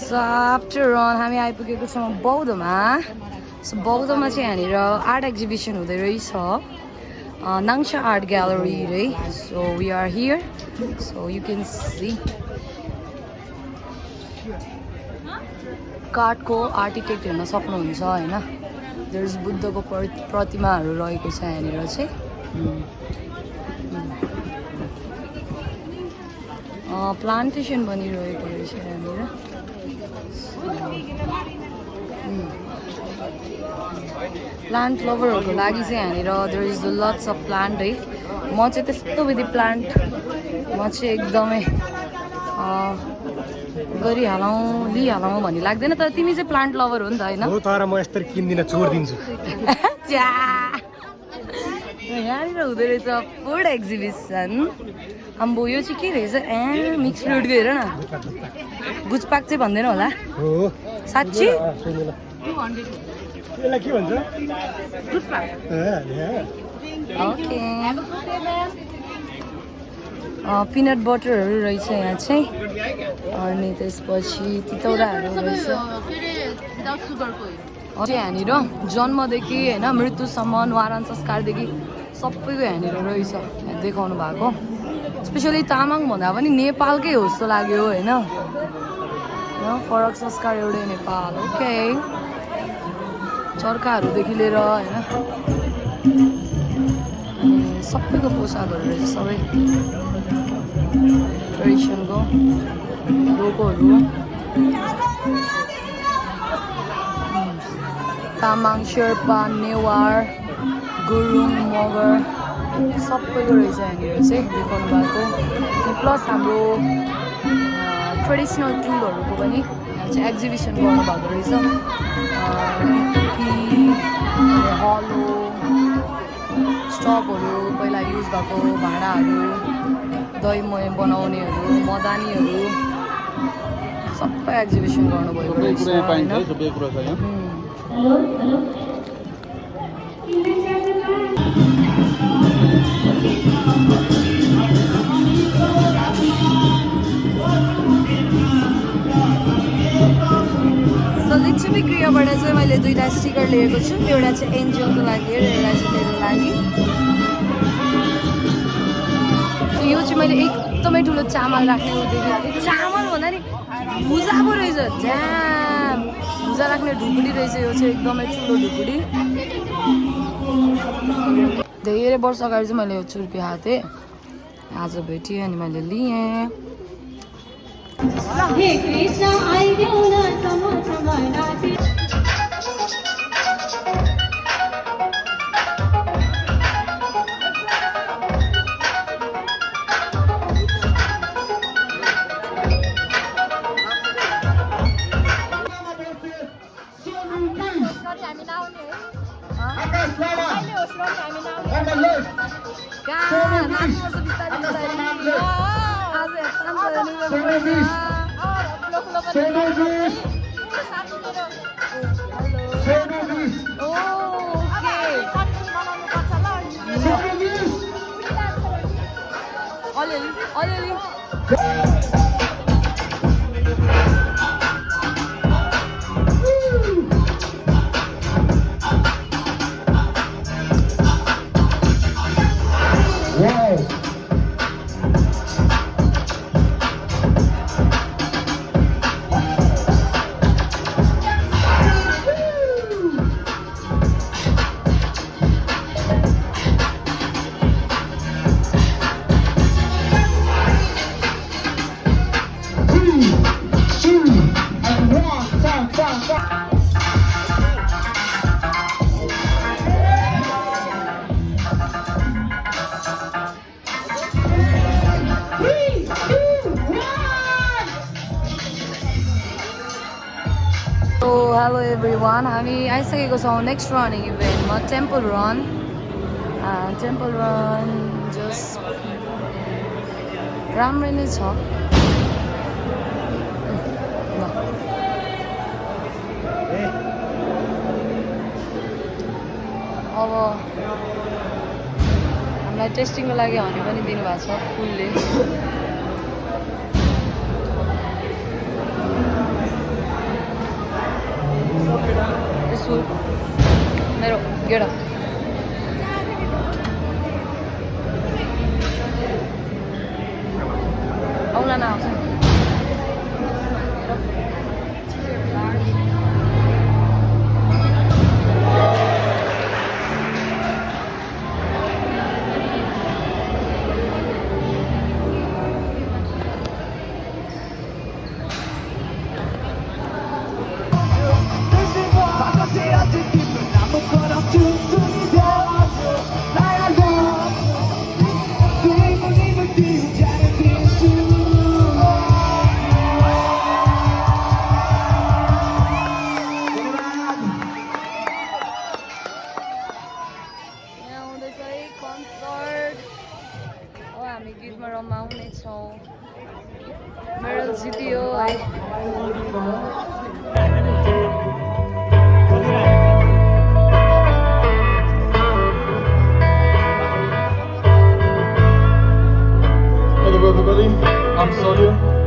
So after run हामी आइपुगेको छौँ बौद्धमा. So बौद्धमा चाहिँ यहाँनिर आर्ट एक्जिबिसन हुँदै रहेछ. Nangsha Art Gallery रे. So we are here. So you can see काठको आर्किटेक्ट हेर्न सक्नुहुन्छ हैन. There is बुद्धको प्रतिमाहरू रहेको छ यहाँनिर चाहिँ. प्लान्टेसन बनिरहेको रहेछ यहाँनिर. प्लान्ट लभरहरूको लागि चाहिँ यहाँनिर there is lots of plant है. म चाहिँ त्यस्तो विधि प्लान्ट म चाहिँ एकदमै गरिहालौँ लिइहालौँ भन्ने लाग्दैन. तर तिमी चाहिँ प्लान्ट लभर हो नि त होइन? हो तर म यस्तरी किन्दिनँ छोडिदिन्छु. यहाँनिर हुँदो रहेछ फुड एक्जिबिसन. अम्बो यो चाहिँ के रहेछ? मिक्स फ्रुटको हेर न. गुजपाक चाहिँ भन्दैन होला? हो साँच्ची? यसलाई के भन्छ? ओके. पिनट बटरहरू रहेछ यहाँ चाहिँ. अनि त्यसपछि तितौराहरू रहेछ. यहाँनिर जन्मदेखि होइन मृत्युसम्म वारान संस्कारदेखि सबैको यहाँनिर रहेछ देखाउनु भएको. स्पेसली तामाङ भन्दा पनि नेपालकै हो जस्तो लाग्यो होइन. फरक संस्कार एउटै नेपाल. ओके. चर्काहरूदेखि लिएर होइन अनि सबैको पोसाकहरू रहेछ. सबै ट्रेडिसनको डोकोहरू. तामाङ, शेर्पा, नेवार, गुरुङ, मगर सबैको रहेछ यहाँनिर चाहिँ देखाउनु भएको. प्लस हाम्रो ट्रेडिसनल टुलहरूको पनि यहाँ चाहिँ एक्जिबिसन गर्नुभएको रहेछ. हलो स्टपहरू पहिला युज भएको भाँडाहरू, दही मही बनाउनेहरू, मदानीहरू सबै एक्जिबिसन गर्नुभएको रहेछ होइन. So लिच्छवी गृहबाट चाहिँ मैले दुईवटा स्टिकर लिएको छु. एउटा चाहिँ एन्जलको लागि र एउटा चाहिँ मेरो लागि. यो चाहिँ मैले एकदमै ठुलो चामल राख्ने देखेँ. चामल भन्दा नि भुजा पो रहेछ. झ्याम भुजा राख्ने ढुकुडी रहेछ. यो चाहिँ एकदमै ठुलो ढुकुडी. धेरै वर्ष अगाडि चाहिँ मैले यो छुर्पी खाएको थिएँ. आज भेटेँ अनि मैले लिएँ. Hello everyone. हामी आइसकेको छौँ नेक्स्ट रनिङ इभेन्टमा Temple Run. Temple Run just राम्रै नै छ. अब हामीलाई टेस्टिङको लागि हनी पनि दिनुभएको छ फुलले. छु मेरो गेडा आउला न आउँछ हामी गीतमा रमाउने छौँ मेरो जितियो है Hello everybody, I'm Solio.